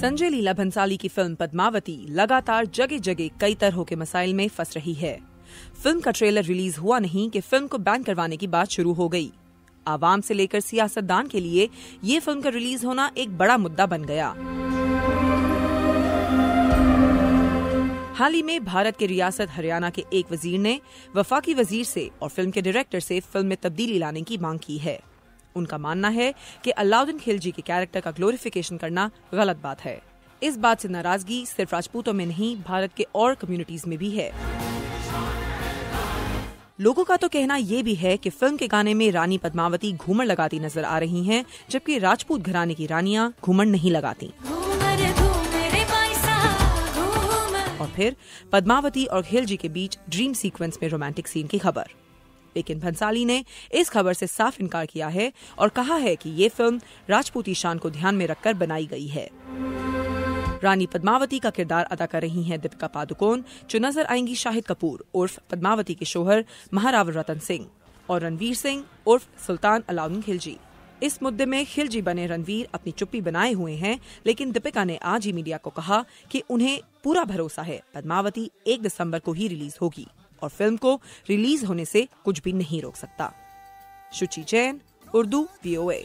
संजय लीला भंसाली की फिल्म पद्मावती लगातार जगह जगह कई तरह के मसाइल में फंस रही है। फिल्म का ट्रेलर रिलीज हुआ नहीं कि फिल्म को बैन करवाने की बात शुरू हो गई। आवाम से लेकर सियासतदान के लिए ये फिल्म का रिलीज होना एक बड़ा मुद्दा बन गया। हाल ही में भारत के रियासत हरियाणा के एक वजीर ने वफाकी वजीर से और फिल्म के डायरेक्टर से फिल्म में तब्दीली लाने की मांग की है। उनका मानना है कि अलाउद्दीन खिलजी के कैरेक्टर का ग्लोरिफिकेशन करना गलत बात है। इस बात से नाराजगी सिर्फ राजपूतों में नहीं, भारत के और कम्युनिटीज में भी है। लोगों का तो कहना ये भी है कि फिल्म के गाने में रानी पद्मावती घूमर लगाती नजर आ रही हैं, जबकि राजपूत घराने की रानियां घूमर नहीं लगाती। और फिर पद्मावती और खिलजी के बीच ड्रीम सीक्वेंस में रोमांटिक सीन की खबर। लेकिन भंसाली ने इस खबर से साफ इनकार किया है और कहा है कि ये फिल्म राजपूती शान को ध्यान में रखकर बनाई गई है। रानी पद्मावती का किरदार अदा कर रही हैं दीपिका पादुकोण, जो नजर आएंगी शाहिद कपूर उर्फ पद्मावती के शोहर महाराव रतन सिंह और रणवीर सिंह उर्फ सुल्तान अलाउद्दीन खिलजी। इस मुद्दे में खिलजी बने रणवीर अपनी चुप्पी बनाए हुए हैं, लेकिन दीपिका ने आज ही मीडिया को कहा कि उन्हें पूरा भरोसा है पद्मावती 1 दिसंबर को ही रिलीज होगी और फिल्म को रिलीज होने से कुछ भी नहीं रोक सकता। शुचि जैन, उर्दू VOA।